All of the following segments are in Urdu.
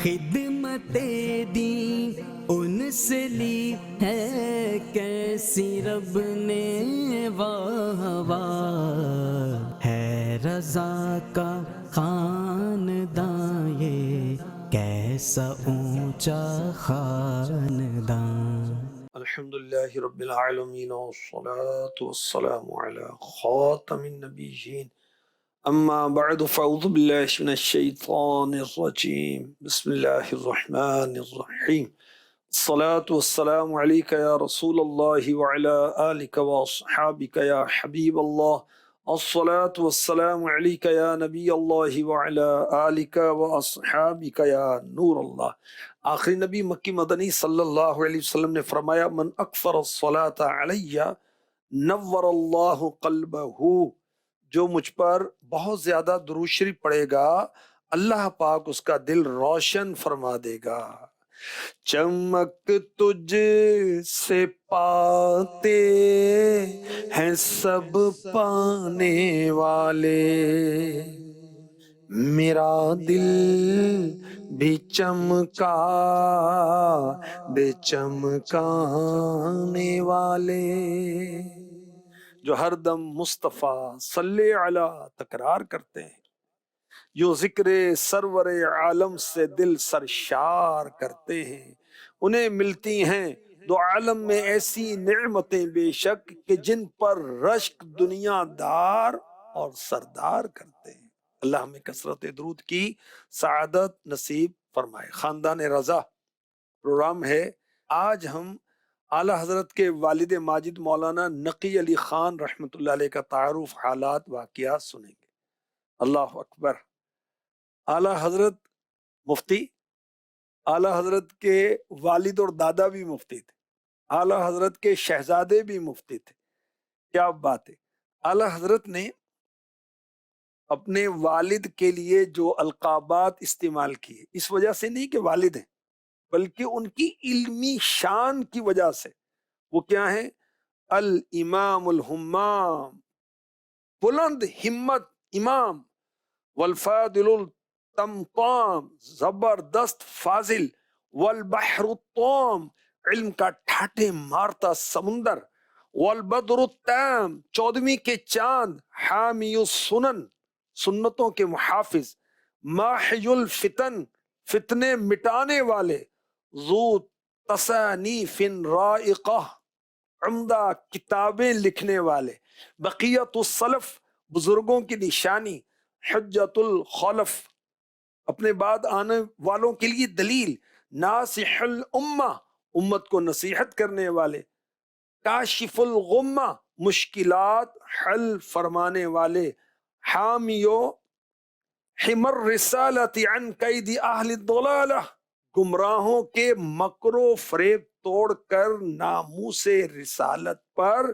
خدمت دین ان سے لی ہے کیسی رب نے واہ واہ، ہے رضا کا خاندان یہ کیسا اونچا خاندان۔ الحمد لله رب العالمين والصلاة والسلام على خاتم النبيين أما بعد فأعوذ بالله من الشيطان الرجيم بسم الله الرحمن الرحيم الصلاة والسلام عليك يا رسول الله وعلى آلك وأصحابك يا حبيب الله الصلاة والسلام عليك يا نبي الله وعلى آلك وأصحابك يا نور الله۔ آخری نبی مکی مدنی صلی اللہ علیہ وسلم نے فرمایا من اکثر الصلاة علیہ نور اللہ قلبہ، جو مجھ پر بہت زیادہ درود شریف پڑھے گا اللہ پاک اس کا دل روشن فرما دے گا۔ چمک تجھ سے پاتے ہیں سب پانے والے، میرا دل بھی چمکا بے چمکانے والے، جو ہر دم مصطفیٰ صلی علی تکرار کرتے ہیں، جو ذکر سرور عالم سے دل سرشار کرتے ہیں، انہیں ملتی ہیں دو عالم میں ایسی نعمتیں بے شک کہ جن پر رشک دنیا دار اور سردار کرتے ہیں۔ اللہ ہمیں کثرت درود کی سعادت نصیب فرمائے۔ خاندان رضا پروگرام ہے۔ آج ہم اعلیٰ حضرت کے والد ماجد مولانا نقی علی خان رحمۃ اللہ علیہ کا تعارف، حالات، واقعات سنیں گے۔ اللہ اکبر۔ اعلیٰ حضرت مفتی، اعلیٰ حضرت کے والد اور دادا بھی مفتی تھے، اعلیٰ حضرت کے شہزادے بھی مفتی تھے۔ کیا بات ہے۔ اعلیٰ حضرت نے اپنے والد کے لیے جو القابات استعمال کیے، اس وجہ سے نہیں کہ والد ہیں، بلکہ ان کی علمی شان کی وجہ سے۔ وہ کیا ہیں؟ الامام الہمام، بلند ہمت امام، والفاضل الطمطام، زبردست فاضل، والبحر الطام، علم کا ٹھاٹے مارتا سمندر، والبدر التام، 14ویں کے چاند، حامی السنن، سنتوں کے محافظ، ماحی الفتن، فتنے مٹانے والے، ذو تصانیف رائقہ، عمدہ کتابیں لکھنے والے، بقیت السلف، بزرگوں کی نشانی، حجت الخلف، اپنے بعد آنے والوں کے لیے دلیل، ناصح الامہ، امت کو نصیحت کرنے والے، کاشف الغمہ، مشکلات حل فرمانے والے، حامیو حمر رسالت عن قید اہل الضلالہ، گمراہوں کے مکر و فریب توڑ کر ناموس رسالت پر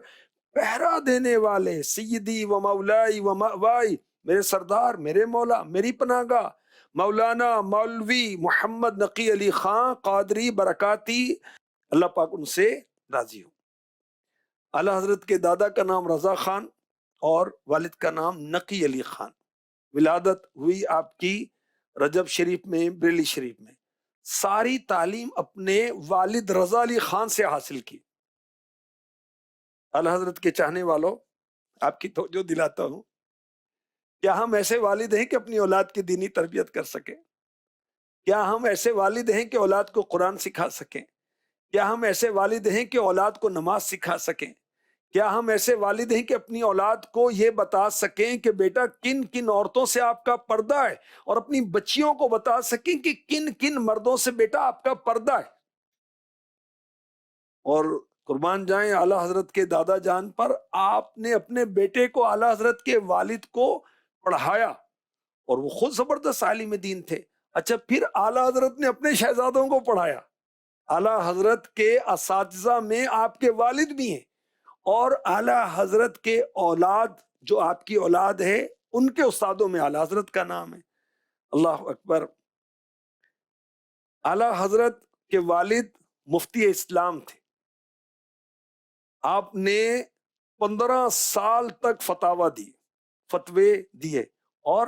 پہرا دینے والے، سیدی و مولائی و مأوائی، میرے سردار، میرے مولا، میری پناہ گاہ، مولانا مولوی محمد نقی علی خان قادری برکاتی، اللہ پاک ان سے راضی ہو۔ اعلیٰ حضرت کے دادا کا نام رضا خان اور والد کا نام نقی علی خان۔ ولادت ہوئی آپ کی رجب شریف میں، بریلی شریف میں۔ ساری تعلیم اپنے والد رضا علی خان سے حاصل کی۔ اعلیٰ حضرت کے چاہنے والوں، آپ کی توجہ دلاتا ہوں، کیا ہم ایسے والد ہیں کہ اپنی اولاد کی دینی تربیت کر سکیں؟ کیا ہم ایسے والد ہیں کہ اولاد کو قرآن سکھا سکیں؟ کیا ہم ایسے والد ہیں کہ اولاد کو نماز سکھا سکیں؟ کیا ہم ایسے والد ہیں کہ اپنی اولاد کو یہ بتا سکیں کہ بیٹا کن کن عورتوں سے آپ کا پردہ ہے، اور اپنی بچیوں کو بتا سکیں کہ کن کن مردوں سے بیٹا آپ کا پردہ ہے؟ اور قربان جائیں اعلیٰ حضرت کے دادا جان پر، آپ نے اپنے بیٹے کو اعلیٰ حضرت کے والد کو پڑھایا، اور وہ خود زبردست عالم دین تھے۔ اچھا، پھر اعلیٰ حضرت نے اپنے شہزادوں کو پڑھایا۔ اعلیٰ حضرت کے اساتذہ میں آپ کے والد بھی ہیں، اور اعلیٰ حضرت کے اولاد جو آپ کی اولاد ہے، ان کے استادوں میں اعلیٰ حضرت کا نام ہے۔ اللہ اکبر۔ اعلیٰ حضرت کے والد مفتی اسلام تھے۔ آپ نے 15 سال تک فتویٰ دی، فتوے دیے، اور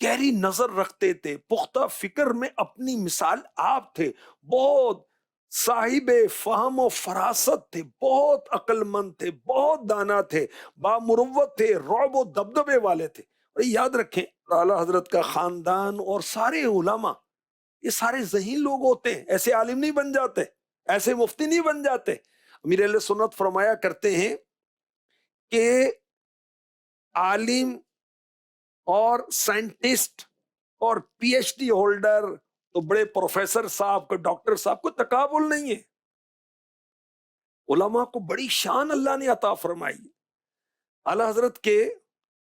گہری نظر رکھتے تھے، پختہ فکر میں اپنی مثال آپ تھے، بہت صاحب فہم و فراست تھے، بہت عقل مند تھے، بہت دانا تھے، بامروت تھے، رعب و دبدبے والے تھے۔ اور یاد رکھیں اعلیٰ حضرت کا خاندان اور سارے علماء یہ سارے ذہین لوگ ہوتے ہیں، ایسے عالم نہیں بن جاتے، ایسے مفتی نہیں بن جاتے۔ امیر اہل سنت فرمایا کرتے ہیں کہ عالم اور سائنٹسٹ اور پی ایچ ڈی ہولڈر تو بڑے پروفیسر صاحب کو، ڈاکٹر صاحب کو تقابل نہیں ہے۔ علماء کو بڑی شان اللہ نے عطا فرمائی۔ اعلیٰ حضرت کے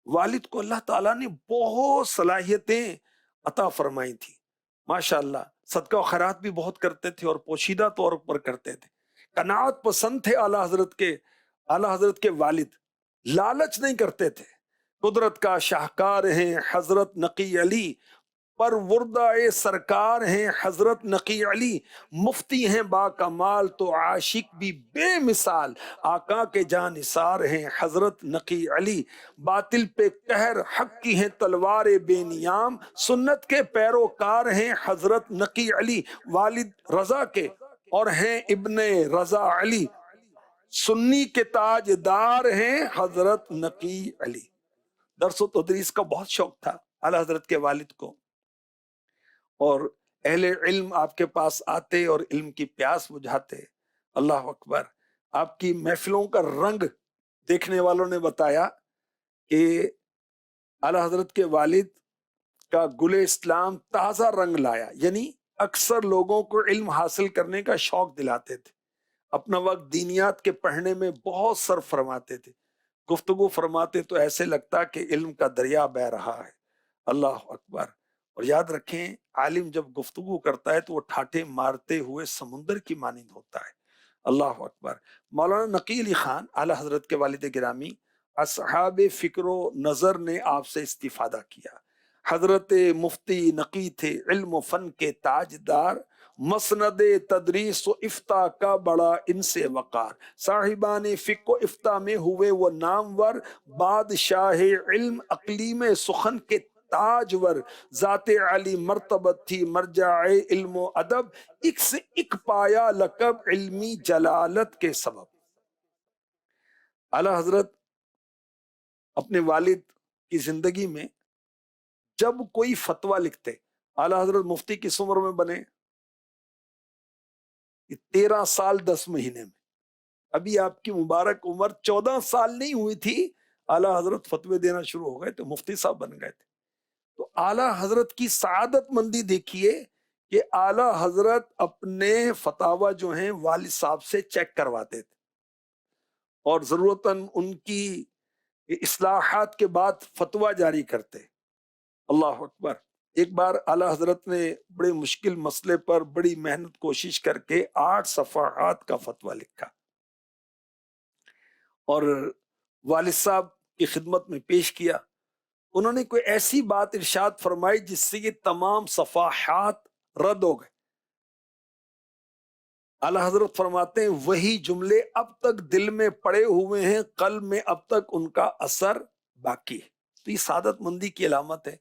والد کو اللہ تعالیٰ نے بہت صلاحیتیں عطا فرمائی تھی، ماشاء اللہ۔ صدقہ و خیرات بھی بہت کرتے تھے اور پوشیدہ طور پر کرتے تھے، قناعت پسند تھے اعلیٰ حضرت کے والد، لالچ نہیں کرتے تھے۔ قدرت کا شاہکار ہیں حضرت نقی علی، پروردہ سرکار ہیں حضرت نقی علی، مفتی ہیں با کمال تو عاشق بھی بے مثال، آقا کے جان نثار ہیں حضرت نقی علی، باطل پہ قہر حق کی ہیں تلوار بے نیام، سنت کے پیروکار ہیں حضرت نقی علی، والد رضا کے اور ہیں ابن رضا علی، سنی کے تاجدار ہیں حضرت نقی علی۔ درس و تدریس کا بہت شوق تھا اعلیٰ حضرت کے والد کو، اور اہل علم آپ کے پاس آتے اور علم کی پیاس بجھاتے۔ اللہ اکبر۔ آپ کی محفلوں کا رنگ دیکھنے والوں نے بتایا کہ اعلیٰ حضرت کے والد کا گل اسلام تازہ رنگ لایا، یعنی اکثر لوگوں کو علم حاصل کرنے کا شوق دلاتے تھے، اپنا وقت دینیات کے پڑھنے میں بہت صرف فرماتے تھے، گفتگو فرماتے تو ایسے لگتا کہ علم کا دریا بہ رہا ہے۔ اللہ اکبر۔ اور یاد رکھیں عالم جب گفتگو کرتا ہے تو وہ ٹھاٹھے مارتے ہوئے سمندر کی مانند ہوتا ہے۔ اللہ اکبر۔ مولانا نقی علی خان اعلیٰ حضرت کے والد گرامی، اصحاب فکر و نظر نے آپ سے استفادہ کیا۔ حضرت مفتی نقی تھے، علم و فن کے تاجدار، مسند تدریس و افتاء کا بڑا ان سے وقار، صاحبان فقہ و افتاء میں ہوئے وہ نامور، بادشاہ علم اقلیم سخن کے تاجور، ذات علی مرتبت تھی مرجع علم و ادب، ایک سے ایک پایا لقب علمی جلالت کے سبب۔ اعلیٰ حضرت اپنے والد کی زندگی میں جب کوئی فتویٰ لکھتے، اعلیٰ حضرت مفتی کس عمر میں بنے؟ 13 سال 10 مہینے میں، ابھی آپ کی مبارک عمر 14 سال نہیں ہوئی تھی، اعلیٰ حضرت فتوے دینا شروع ہو گئے تو مفتی صاحب بن گئے تھے۔ تو اعلیٰ حضرت کی سعادت مندی دیکھیے کہ اعلیٰ حضرت اپنے فتاوی جو ہیں والد صاحب سے چیک کرواتے تھے، اور ضرورتاً ان کی اصلاحات کے بعد فتویٰ جاری کرتے۔ اللہ اکبر۔ ایک بار اعلیٰ حضرت نے بڑے مشکل مسئلے پر بڑی محنت کوشش کر کے 8 صفحات کا فتویٰ لکھا اور والد صاحب کی خدمت میں پیش کیا۔ انہوں نے کوئی ایسی بات ارشاد فرمائی جس سے یہ تمام صفحات رد ہو گئے۔ اعلیٰ حضرت فرماتے ہیں وہی جملے اب تک دل میں پڑے ہوئے ہیں، قلب میں اب تک ان کا اثر باقی ہے۔ تو یہ سعادت مندی کی علامت ہے،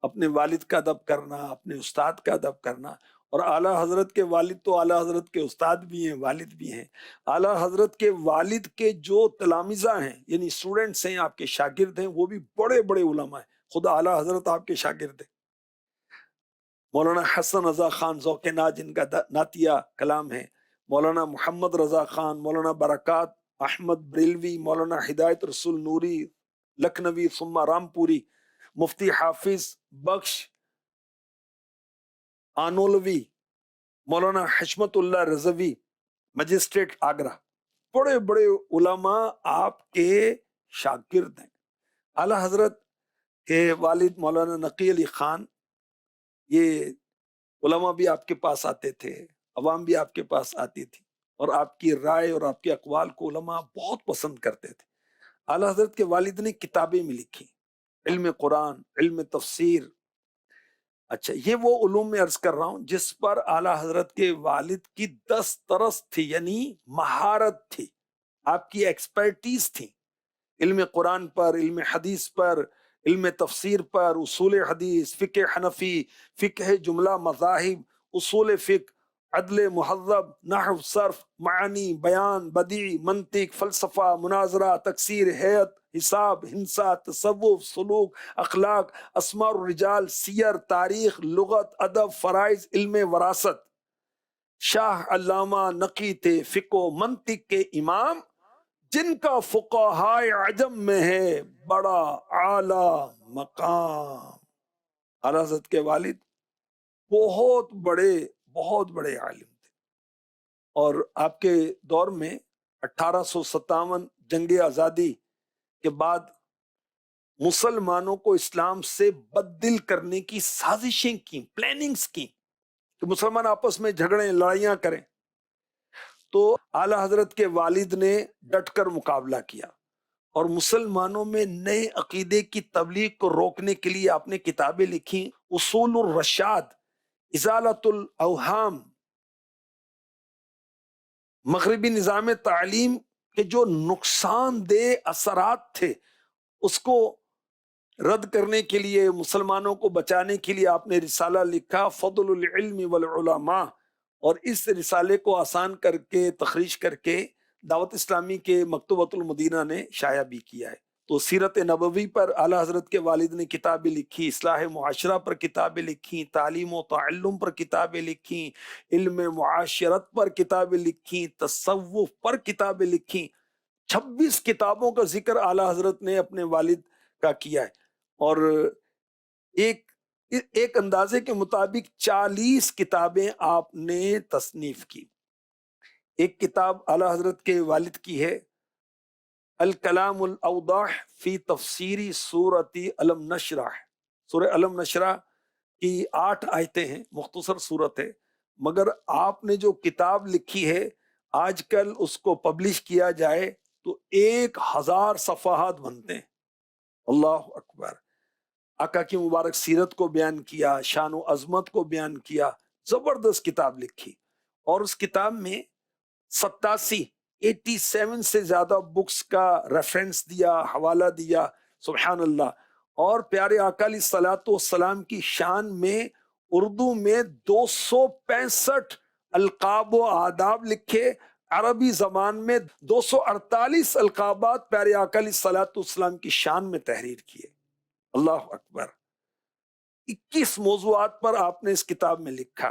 اپنے والد کا ادب کرنا، اپنے استاد کا ادب کرنا۔ اور اعلیٰ حضرت کے والد تو اعلیٰ حضرت کے استاد بھی ہیں، والد بھی ہیں۔ اعلیٰ حضرت کے والد کے جو تلامذہ ہیں، یعنی اسٹوڈنٹس ہیں، آپ کے شاگرد ہیں، وہ بھی بڑے بڑے علماء ہیں۔ خدا اعلیٰ حضرت آپ کے شاگرد ہیں۔ مولانا حسن رضا خان ذوق نات جن کا نعتیہ کلام ہے، مولانا محمد رضا خان، مولانا برکات احمد بریلوی، مولانا ہدایت رسول نوری لکھنوی ثم رامپوری، مفتی حافظ بخش آنولوی، مولانا حشمت اللہ رضوی مجسٹریٹ آگرہ، بڑے بڑے علماء آپ کے شاگرد ہیں۔ اعلیٰ حضرت کے والد مولانا نقی علی خان، یہ علماء بھی آپ کے پاس آتے تھے، عوام بھی آپ کے پاس آتی تھی، اور آپ کی رائے اور آپ کے اقوال کو علماء بہت پسند کرتے تھے۔ اعلیٰ حضرت کے والد نے کتابیں بھی لکھی، علم قرآن، علم تفسیر۔ اچھا، یہ وہ علوم میں عرض کر رہا ہوں جس پر اعلیٰ حضرت کے والد کی دسترس تھی، یعنی مہارت تھی، آپ کی ایکسپرٹیز تھی، علم قرآن پر، علم حدیث پر، علم تفسیر پر، اصول حدیث، فقہ حنفی، فقہ جملہ مذاہب، اصول فقہ، عدل مہذب، نحو، صرف، معانی، بیان، بدیع، منطق، فلسفہ، مناظرہ، تکسیر، حیت، حساب، ہندسہ، تصوف، سلوک، اخلاق، اسماء الرجال، سیر، تاریخ، لغت، ادب، فرائض، علم وراثت۔ شاہ علامہ نقی تھے فقہ و منطق کے امام، جن کا فقہائے عجم میں ہے بڑا اعلی مقام۔ اعلیٰ حضرت کے والد بہت بڑے عالم تھے، اور آپ کے دور میں 1857 جنگ آزادی کے بعد مسلمانوں کو اسلام سے بددل کرنے کی سازشیں کی، پلاننگز کی کہ مسلمان آپس میں جھگڑیں، لڑائیاں کریں، تو اعلی حضرت کے والد نے ڈٹ کر مقابلہ کیا، اور مسلمانوں میں نئے عقیدے کی تبلیغ کو روکنے کے لیے آپ نے کتابیں لکھی، اصول الرشاد، ازالت الاوہام، مغربی نظام تعلیم کے جو نقصان دہ اثرات تھے اس کو رد کرنے کے لیے، مسلمانوں کو بچانے کے لیے آپ نے رسالہ لکھا فضل العلم والعلماء، اور اس رسالے کو آسان کر کے، تخریج کر کے دعوت اسلامی کے مکتبۃ المدینہ نے شائع بھی کیا ہے۔ تو سیرت نبوی پر اعلیٰ حضرت کے والد نے کتابیں لکھی، اصلاح معاشرہ پر کتابیں لکھی، تعلیم و تعلم پر کتابیں لکھی، علم معاشرت پر کتابیں لکھی، تصوف پر کتابیں لکھی۔ 26 کتابوں کا ذکر اعلیٰ حضرت نے اپنے والد کا کیا ہے، اور ایک اندازے کے مطابق 40 کتابیں آپ نے تصنیف کی۔ ایک کتاب اعلیٰ حضرت کے والد کی ہے الکلام الاوضح فی تفسیری سورۃ الم نشرح۔ سورہ الم نشرح کی 8 آیتیں ہیں، مختصر صورت ہے، مگر آپ نے جو کتاب لکھی ہے آج کل اس کو پبلش کیا جائے تو 1000 صفحات بنتے ہیں۔ اللہ اکبر۔ آقا کی مبارک سیرت کو بیان کیا، شان و عظمت کو بیان کیا، زبردست کتاب لکھی، اور اس کتاب میں 87 سے زیادہ بکس کا ریفرنس دیا، حوالہ دیا، سبحان اللہ۔ اور پیارے آقا علیہ الصلوۃ والسلام کی شان میں اردو میں 265 القاب و آداب لکھے، عربی زبان میں 248 القابات پیارے آقا علیہ الصلوۃ والسلام کی شان میں تحریر کیے۔ اللہ اکبر۔ 21 موضوعات پر آپ نے اس کتاب میں لکھا۔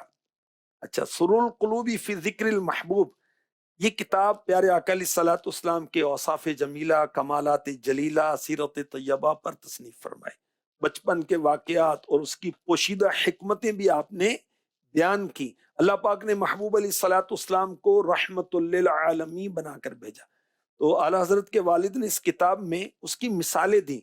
اچھا، سرور القلوب فی ذکر المحبوب، یہ کتاب پیارے آقا علیہ الصلوۃ والسلام کے اوصاف جمیلہ، کمالات جلیلہ، سیرت طیبہ پر تصنیف فرمائے، بچپن کے واقعات اور اس کی پوشیدہ حکمتیں بھی آپ نے بیان کی۔ اللہ پاک نے محبوب علیہ الصلوۃ والسلام کو رحمت للعالمین بنا کر بھیجا۔ تو اعلیٰ حضرت کے والد نے اس کتاب میں اس کی مثالیں دی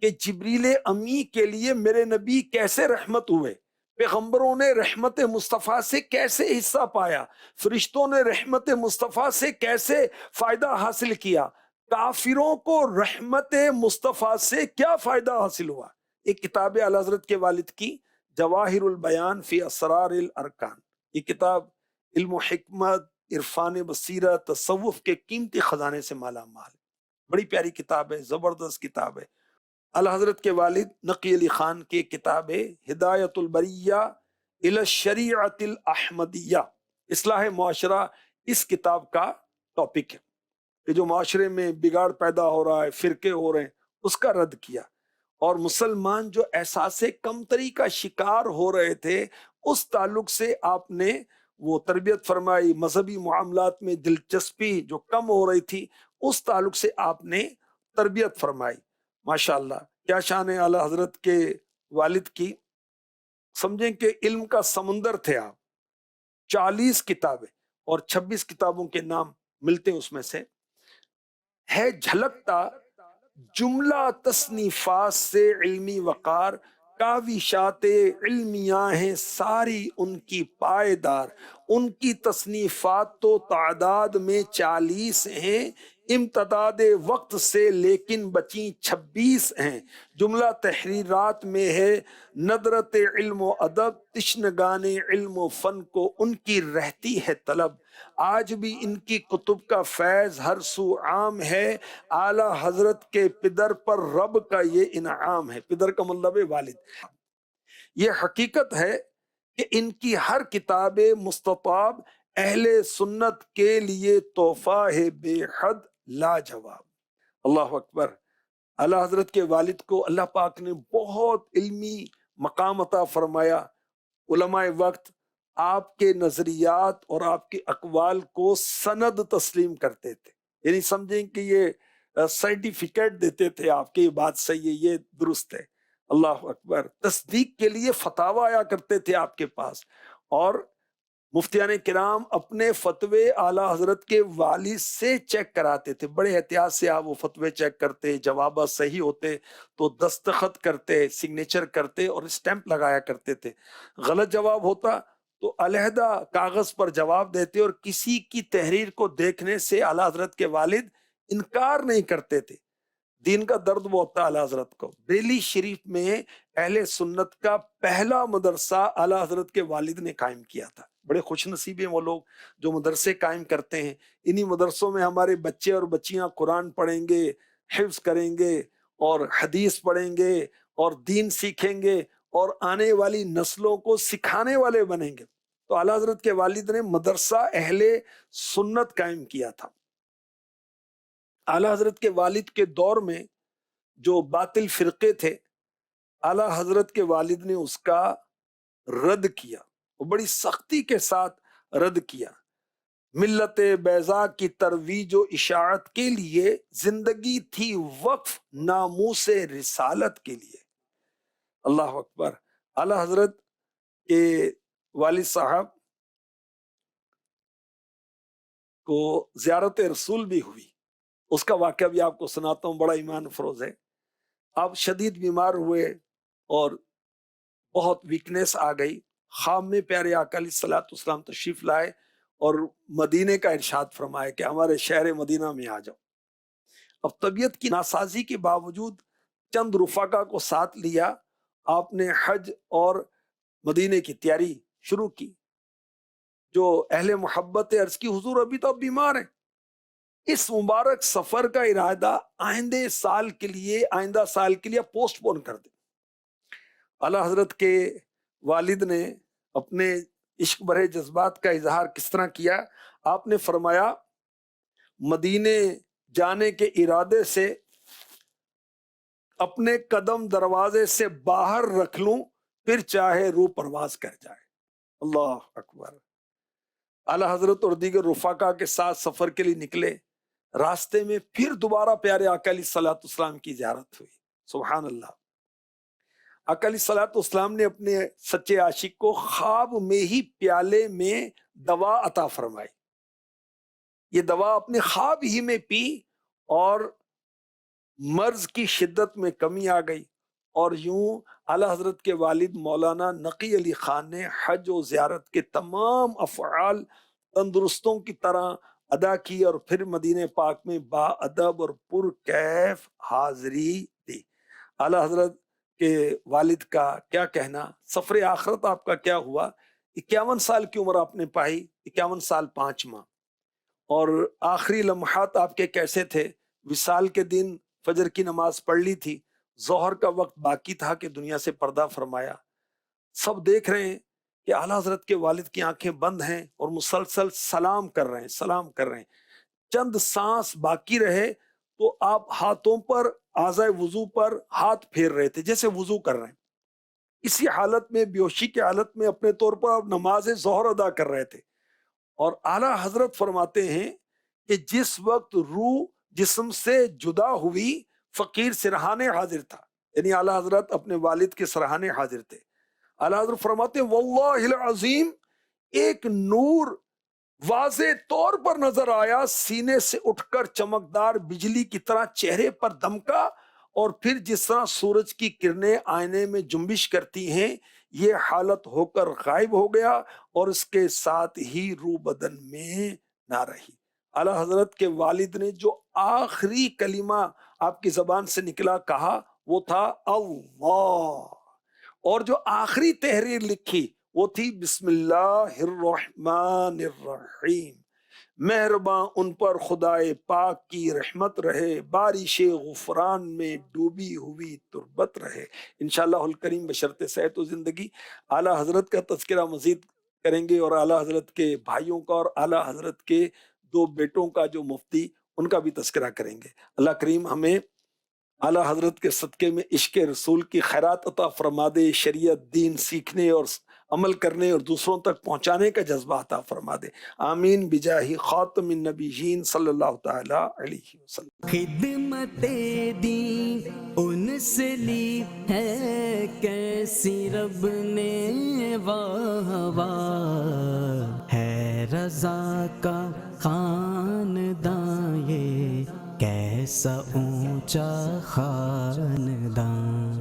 کہ جبریل امی کے لیے میرے نبی کیسے رحمت ہوئے، پیغمبروں نے رحمت مصطفیٰ سے کیسے حصہ پایا، فرشتوں نے رحمت مصطفیٰ سے کیسے فائدہ حاصل کیا، کافروں کو رحمت مصطفیٰ سے کیا فائدہ حاصل ہوا۔ ایک کتاب اعلیٰ حضرت کے والد کی جواہر البیان فی اسرار الارکان، یہ کتاب علم و حکمت، عرفان بصیرت، تصوف کے قیمتی خزانے سے مالا مال، بڑی پیاری کتاب ہے، زبردست کتاب ہے۔ اعلیٰ حضرت کے والد نقی علی خان کی کتاب ہے ہدایت البریہ الی الشریعۃ الاحمدیہ، اصلاح معاشرہ اس کتاب کا ٹاپک ہے کہ جو معاشرے میں بگاڑ پیدا ہو رہا ہے، فرقے ہو رہے ہیں، اس کا رد کیا، اور مسلمان جو احساس کمتری کا شکار ہو رہے تھے اس تعلق سے آپ نے وہ تربیت فرمائی، مذہبی معاملات میں دلچسپی جو کم ہو رہی تھی اس تعلق سے آپ نے تربیت فرمائی۔ ماشاءاللہ، کیا شان ہے اعلیٰ حضرت کے والد کی۔ سمجھیں کہ علم کا سمندر تھے آپ۔ 40 کتابیں اور 26 کتابوں کے نام ملتے ہیں اس میں سے، ہے جھلکتا جملہ تصنیفات سے علمی وقار، کاوشات علمیہ ہیں ساری ان کی پائیدار، ان کی تصنیفات تو تعداد میں 40 ہیں، امتداد وقت سے لیکن بچیں 26 ہیں، جملہ تحریرات میں ہے ندرت علم و ادب، تشنگان علم و فن کو ان کی رہتی ہے طلب، آج بھی ان کی کتب کا فیض ہر سو عام ہے، اعلی حضرت کے پدر پر رب کا یہ انعام ہے۔ پدر کا مطلب ہے والد۔ یہ حقیقت ہے کہ ان کی ہر کتاب مستطاب اہل سنت کے لیے تحفہ ہے بے حد لاجواب۔ اللہ اکبر۔ اعلیٰ حضرت کے والد کو اللہ پاک نے بہت علمی مقام عطا فرمایا۔ علماء وقت آپ کے نظریات اور آپ کے اقوال کو سند تسلیم کرتے تھے، یعنی سمجھیں کہ یہ سرٹیفکیٹ دیتے تھے آپ کی، یہ بات صحیح ہے، یہ درست ہے۔ اللہ اکبر۔ تصدیق کے لیے فتاوی آیا کرتے تھے آپ کے پاس، اور مفتیان کرام اپنے فتوے اعلیٰ حضرت کے والد سے چیک کراتے تھے، بڑے احتیاط سے آپ وہ فتوے چیک کرتے، جوابات صحیح ہوتے تو دستخط کرتے، سگنیچر کرتے اور اسٹیمپ لگایا کرتے تھے، غلط جواب ہوتا تو علیحدہ کاغذ پر جواب دیتے، اور کسی کی تحریر کو دیکھنے سے اعلیٰ حضرت کے والد انکار نہیں کرتے تھے۔ دین کا درد بہت تھا اعلیٰ حضرت کو۔ بریلی شریف میں اہل سنت کا پہلا مدرسہ اعلیٰ حضرت کے والد نے قائم کیا تھا۔ بڑے خوش نصیب ہیں وہ لوگ جو مدرسے قائم کرتے ہیں۔ انہی مدرسوں میں ہمارے بچے اور بچیاں قرآن پڑھیں گے، حفظ کریں گے اور حدیث پڑھیں گے اور دین سیکھیں گے اور آنے والی نسلوں کو سکھانے والے بنیں گے۔ تو اعلیٰ حضرت کے والد نے مدرسہ اہل سنت قائم کیا تھا۔ اعلیٰ حضرت کے والد کے دور میں جو باطل فرقے تھے، اعلیٰ حضرت کے والد نے اس کا رد کیا، وہ بڑی سختی کے ساتھ رد کیا۔ ملت بیضا کی ترویج و اشاعت کے لیے زندگی تھی وقف ناموس رسالت کے لیے۔ اللہ اکبر۔ اعلیٰ حضرت کے والد صاحب کو زیارت رسول بھی ہوئی، اس کا واقعہ بھی آپ کو سناتا ہوں، بڑا ایمان افروز ہے۔ آپ شدید بیمار ہوئے اور بہت ویکنیس آ گئی، خواب میں پیارے آقا علیہ الصلوۃ والسلام تشریف لائے اور مدینے کا ارشاد فرمائے کہ ہمارے شہر مدینہ میں آ جاؤ۔ اب طبیعت کی ناسازی کے باوجود چند رفقا کو ساتھ لیا، آپ نے حج اور مدینے کی تیاری شروع کی۔ جو اہل محبت عرض کی حضور ابھی تو آپ بیمار ہیں، اس مبارک سفر کا ارادہ آئندہ سال کے لیے پوسٹ پون کر دیں۔ اعلیٰ حضرت کے والد نے اپنے عشق بھرے جذبات کا اظہار کس طرح کیا؟ آپ نے فرمایا مدینے جانے کے ارادے سے اپنے قدم دروازے سے باہر رکھ لوں، پھر چاہے روح پرواز کر جائے۔ اللہ اکبر۔ اعلیٰ حضرت اور دیگر رفقا کے ساتھ سفر کے لیے نکلے، راستے میں پھر دوبارہ پیارے آقا علیہ الصلوۃ والسلام کی زیارت ہوئی۔ سبحان اللہ۔ آقا علیہ الصلوۃ والسلام نے اپنے سچے عاشق کو خواب میں ہی پیالے میں دوا عطا فرمائی، یہ دوا اپنے خواب ہی میں پی اور مرض کی شدت میں کمی آ گئی، اور یوں اعلیٰ حضرت کے والد مولانا نقی علی خان نے حج و زیارت کے تمام افعال تندرستوں کی طرح ادا کی، اور پھر مدینہ پاک میں با ادب اور پر کیف حاضری دی۔ اعلیٰ حضرت کے والد کا کیا کہنا، سفر آخرت آپ کا کیا ہوا؟ 51 سال کی عمر آپ نے پائی، 51 سال 5 ماہ، اور آخری لمحات آپ کے کیسے تھے؟ وصال کے دن فجر کی نماز پڑھ لی تھی، ظہر کا وقت باقی تھا کہ دنیا سے پردہ فرمایا۔ سب دیکھ رہے ہیں کہ اعلیٰ حضرت کے والد کی آنکھیں بند ہیں اور مسلسل سلام کر رہے ہیں۔ چند سانس باقی رہے تو آپ ہاتھوں پر اعضائے وضو پر ہاتھ پھیر رہے تھے جیسے وضو کر رہے ہیں۔ اسی حالت میں، بیہوشی کی حالت میں اپنے طور پر آپ نماز ظہر ادا کر رہے تھے، اور اعلیٰ حضرت فرماتے ہیں کہ جس وقت روح جسم سے جدا ہوئی، فقیر سرحانے حاضر تھا، یعنی اعلیٰ حضرت اپنے والد کے سرحانے حاضر تھے۔ اعلیٰ حضرت فرماتے ہیں واللہ العظیم، ایک نور واضح طور پر نظر آیا، سینے سے اٹھ کر چمکدار بجلی کی طرح چہرے پر دمکا، اور پھر جس طرح سورج کی کرنیں آئینے میں جنبش کرتی ہیں، یہ حالت ہو کر غائب ہو گیا، اور اس کے ساتھ ہی روح بدن میں نہ رہی۔ اعلی حضرت کے والد نے جو آخری کلمہ آپ کی زبان سے نکلا کہا وہ تھا اللہ، اور جو آخری تحریر لکھی وہ تھی بسم اللہ الرحمن الرحیم، مہرباں ان پر خدائے پاک کی رحمت رہے، بارش غفران میں ڈوبی ہوئی تربت رہے۔ انشاءاللہ الکریم بشرط صحت و زندگی اعلیٰ حضرت کا تذکرہ مزید کریں گے، اور اعلیٰ حضرت کے بھائیوں کا اور اعلیٰ حضرت کے دو بیٹوں کا جو مفتی ان کا بھی تذکرہ کریں گے۔ اللہ کریم ہمیں اعلیٰ حضرت کے صدقے میں عشق رسول کی خیرات عطا فرما دے، شریعت دین سیکھنے اور عمل کرنے اور دوسروں تک پہنچانے کا جذبہ عطا فرما دے، آمین بجاہ خاتم النبیین صلی اللہ تعالی علیہ وسلم۔ خدمت دین ان سے لی ہے کیسی رب نے واہ واہ، ہے رضا کا خاندان یہ کیسا اونچا خاندان۔